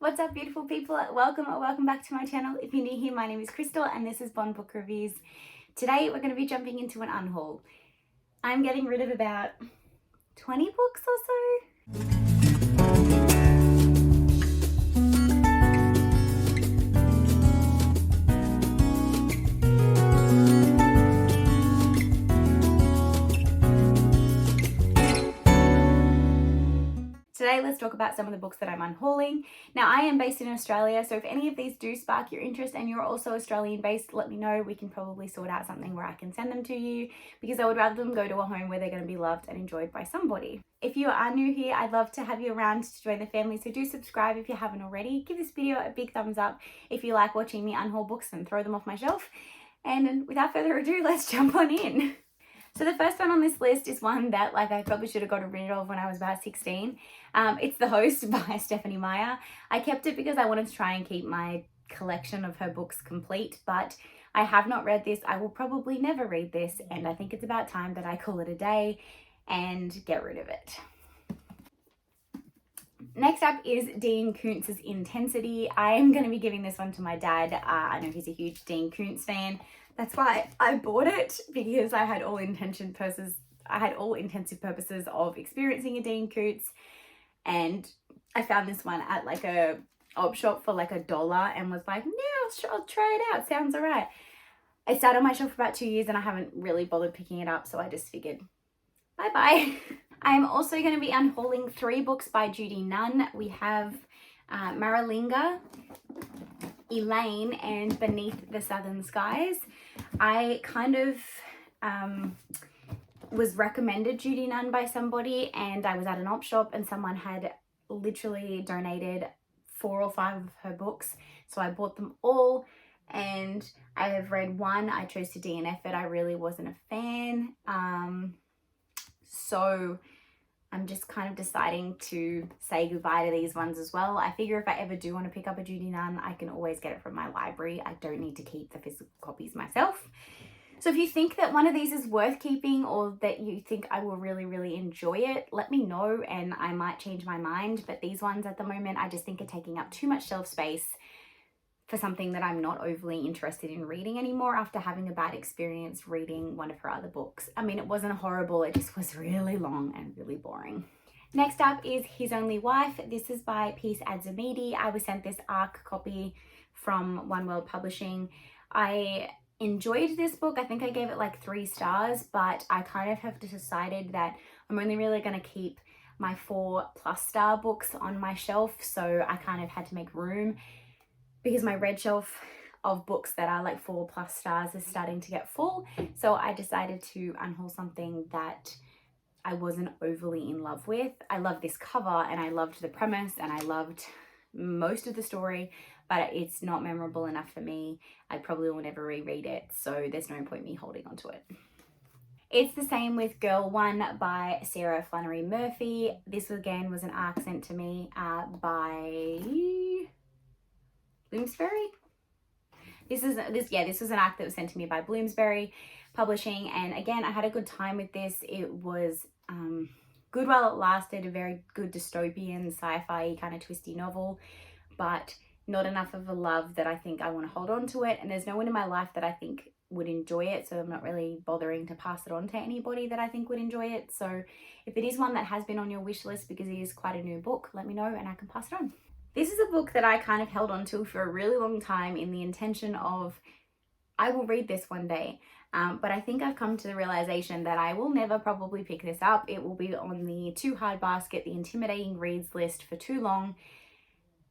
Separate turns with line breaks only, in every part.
What's up, beautiful people? Welcome or welcome back to my channel. If you're new here, my name is Crystal and this is Bond Book Reviews. Today we're going to be jumping into an unhaul. I'm getting rid of about 20 books or so. Today, let's talk about some of the books that I'm unhauling. Now, I am based in Australia, so if any of these do spark your interest and you're also Australian based, let me know. We can probably sort out something where I can send them to you, because I would rather them go to a home where they're going to be loved and enjoyed by somebody. If you are new here, I'd love to have you around to join the family, so do subscribe if you haven't already. Give this video a big thumbs up if you like watching me unhaul books and throw them off my shelf. And without further ado, let's jump on in. So the first one on this list is one that I probably should have got rid of when I was about 16. It's The Host by Stephenie Meyer. I kept it because I wanted to try and keep my collection of her books complete, but I have not read this. I will probably never read this, and I think it's about time that I call it a day and get rid of it. Next up is Dean Koontz's Intensity. I am going to be giving this one to my dad. I know he's a huge Dean Koontz fan. That's why I bought it, because I had all intensive purposes of experiencing a Dean Koontz, and I found this one at like a op shop for like $1 and was like, yeah, I'll try it out. Sounds all right. It sat on my shelf for about 2 years and I haven't really bothered picking it up, so I just figured, bye-bye. I'm also going to be unhauling 3 books by Judy Nun. We have Maralinga, Elaine, and Beneath the Southern Skies. I kind of was recommended Judy Nun by somebody, and I was at an op shop and someone had literally donated 4 or 5 of her books, so I bought them all, and I have read one. I chose to DNF it. I really wasn't a fan, so I'm just kind of deciding to say goodbye to these ones as well. I figure if I ever do want to pick up a Judy Nun, I can always get it from my library. I don't need to keep the physical copies myself. So if you think that one of these is worth keeping, or that you think I will really enjoy it, let me know and I might change my mind. But these ones at the moment, I just think are taking up too much shelf space for something that I'm not overly interested in reading anymore after having a bad experience reading one of her other books. I mean, it wasn't horrible, it just was really long and really boring. Next up is His Only Wife. This is by Peace Adzamidi. I was sent this ARC copy from One World Publishing. I enjoyed this book. I think I gave it like 3 stars, but I kind of have decided that I'm only really going to keep my 4+ star books on my shelf, so I kind of had to make room, because my red shelf of books that are like 4+ stars is starting to get full. So I decided to unhaul something that I wasn't overly in love with. I loved this cover and I loved the premise and I loved most of the story, but it's not memorable enough for me. I probably will never reread it, so there's no point me holding on to it. It's the same with Girl One by Sarah Flannery Murphy. This again was an ARC sent to me by Bloomsbury. This was an ARC that was sent to me by Bloomsbury Publishing, and again, I had a good time with this. It was good while it lasted, a very good dystopian sci-fi kind of twisty novel, but not enough of a love that I think I want to hold on to it, and there's no one in my life that I think would enjoy it, so I'm not really bothering to pass it on to anybody that I think would enjoy it. So if it is one that has been on your wish list because it is quite a new book, let me know and I can pass it on. This is a book that I kind of held on to for a really long time in the intention of, I will read this one day. But I think I've come to the realization that I will never probably pick this up. It will be on the too hard basket, the intimidating reads list for too long.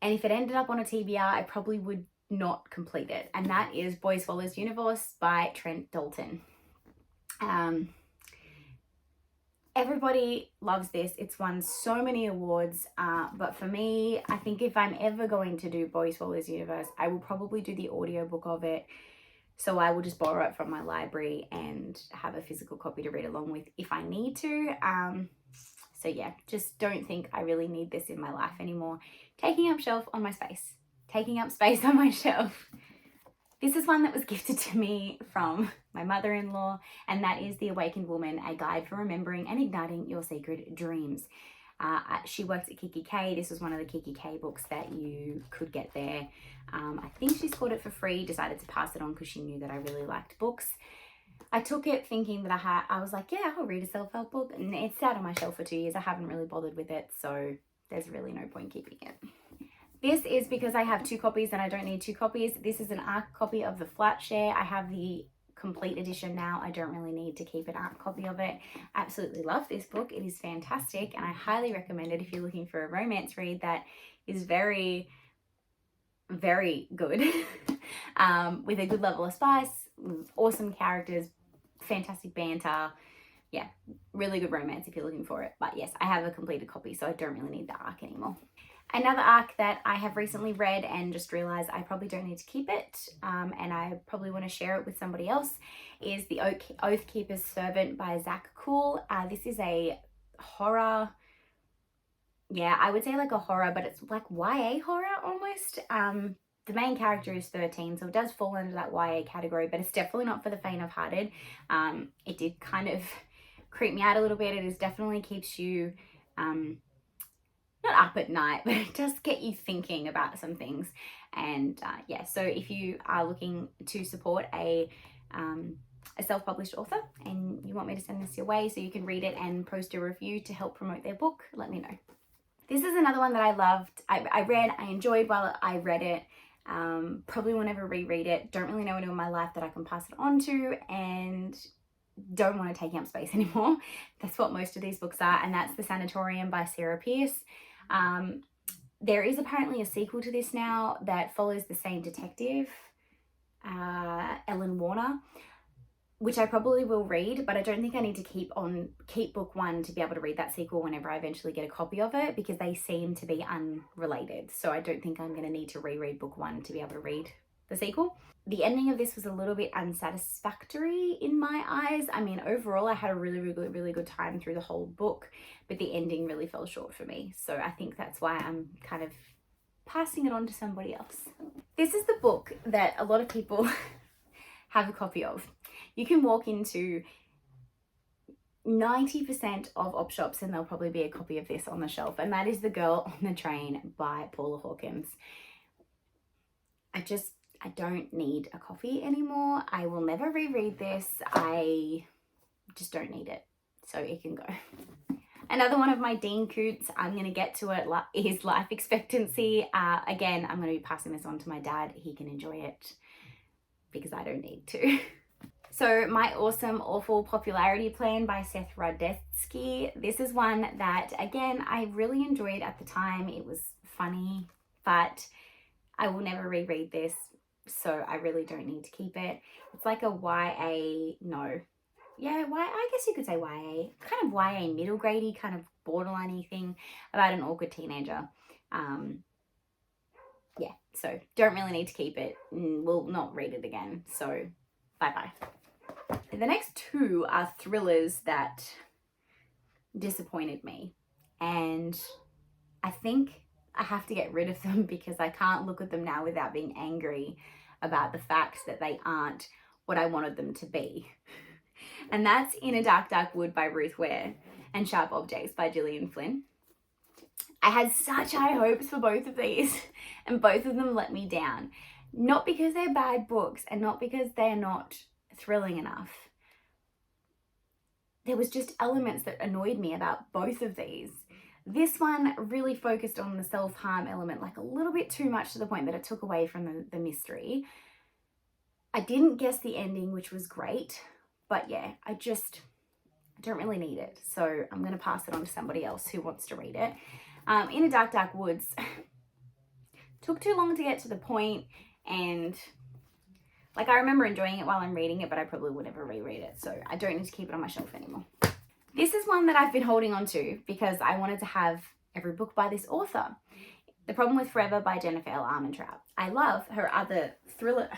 And if it ended up on a TBR, I probably would not complete it. And that is Boy Swallows Universe by Trent Dalton. Everybody loves this. It's won so many awards, but for me, I think if I'm ever going to do Boy Swallows Universe, I will probably do the audiobook of it. So I will just borrow it from my library and have a physical copy to read along with if I need to. So yeah, just don't think I really need this in my life anymore. Taking up space on my shelf. This is one that was gifted to me from my mother-in-law, and that is The Awakened Woman, A Guide for Remembering and Igniting Your Secret Dreams. She works at Kiki K. This was one of the Kiki K books that you could get there. I think she scored it for free, decided to pass it on because she knew that I really liked books. I took it thinking that I was like, yeah, I'll read a self-help book, and it's sat on my shelf for 2 years. I haven't really bothered with it, so there's really no point keeping it. This is because I have 2 copies and I don't need 2 copies. This is an ARC copy of the Flat Share. I have the complete edition now. I don't really need to keep an ARC copy of it. Absolutely love this book. It is fantastic, and I highly recommend it if you're looking for a romance read that is very, very good with a good level of spice, awesome characters, fantastic banter. Yeah, really good romance if you're looking for it. But yes, I have a completed copy, so I don't really need the ARC anymore. Another ARC that I have recently read and just realized I probably don't need to keep it, and I probably want to share it with somebody else, is The Oath Keeper's Servant by Zach Cool. This is a horror, yeah, I would say like a horror, but it's like YA horror almost. The main character is 13, so it does fall under that YA category, but it's definitely not for the faint of hearted. It did kind of creep me out a little bit. It definitely keeps you not up at night, but it does get you thinking about some things. And yeah, so if you are looking to support a self-published author and you want me to send this your way so you can read it and post a review to help promote their book, let me know. This is another one that I loved. I enjoyed while I read it. Probably will never reread it. Don't really know anyone in my life that I can pass it on to, and don't want to take up space anymore. That's what most of these books are, and that's The Sanatorium by Sarah Pierce. There is apparently a sequel to this now that follows the same detective, Ellen Warner, which I probably will read, but I don't think I need to keep book 1 to be able to read that sequel whenever I eventually get a copy of it, because they seem to be unrelated. So I don't think I'm going to need to reread book 1 to be able to read the sequel. The ending of this was a little bit unsatisfactory in my eyes. I mean, overall, I had a really good time through the whole book, but the ending really fell short for me. So I think that's why I'm kind of passing it on to somebody else. This is the book that a lot of people have a copy of. You can walk into 90% of op shops and there'll probably be a copy of this on the shelf, and that is The Girl on the Train by Paula Hawkins. I don't need a copy anymore. I will never reread this. I just don't need it, so it can go. Another one of my Dean Coots, I'm going to get to it, is Life Expectancy. Again, I'm going to be passing this on to my dad. He can enjoy it because I don't need to. So My Awesome Awful Popularity Plan by Seth Rudetsky. This is one that, again, I really enjoyed at the time. It was funny, but I will never reread this, so I really don't need to keep it. It's like a YA, I guess you could say YA, kind of YA middle grade-y, kind of borderline-y thing about an awkward teenager. Yeah, so don't really need to keep it. Will not read it again, so bye-bye. The next 2 are thrillers that disappointed me, and I think I have to get rid of them because I can't look at them now without being angry about the fact that they aren't what I wanted them to be. And that's In a Dark, Dark Wood by Ruth Ware and Sharp Objects by Gillian Flynn. I had such high hopes for both of these, and both of them let me down. Not because they're bad books and not because they're not thrilling enough. There was just elements that annoyed me about both of these. This one really focused on the self-harm element, like a little bit too much, to the point that it took away from the mystery. I didn't guess the ending, which was great, but yeah, I don't really need it. So I'm going to pass it on to somebody else who wants to read it. In a Dark, Dark Woods took too long to get to the point, and like I remember enjoying it while I'm reading it, but I probably would never reread it, so I don't need to keep it on my shelf anymore. This is one that I've been holding on to because I wanted to have every book by this author. The Problem with Forever by Jennifer L. Armentrout. I love her other thriller.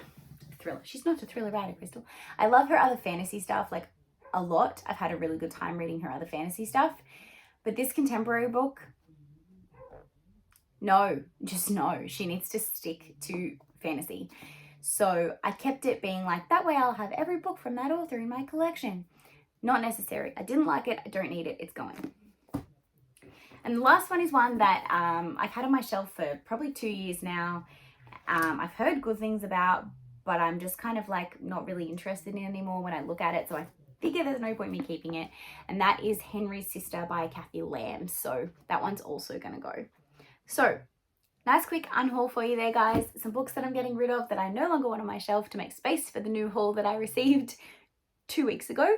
She's not a thriller writer, Crystal. I love her other fantasy stuff, like a lot. I've had a really good time reading her other fantasy stuff. But this contemporary book, no, just no. She needs to stick to fantasy. So I kept it being like, that way I'll have every book from that author in my collection. Not necessary. I didn't like it. I don't need it. It's going. And the last one is one that I've had on my shelf for probably 2 years now. I've heard good things about, but I'm just kind of like not really interested in it anymore when I look at it. So I figure there's no point me keeping it. And that is Henry's Sister by Kathy Lamb. So that one's also going to go. So nice quick unhaul for you there, guys. Some books that I'm getting rid of that I no longer want on my shelf to make space for the new haul that I received 2 weeks ago.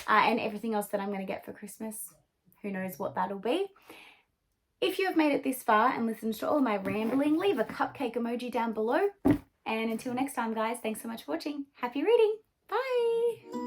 And everything else that I'm going to get for Christmas. Who knows what that'll be. If you have made it this far and listened to all my rambling, leave a cupcake emoji down below. And until next time, guys, thanks so much for watching. Happy reading. Bye.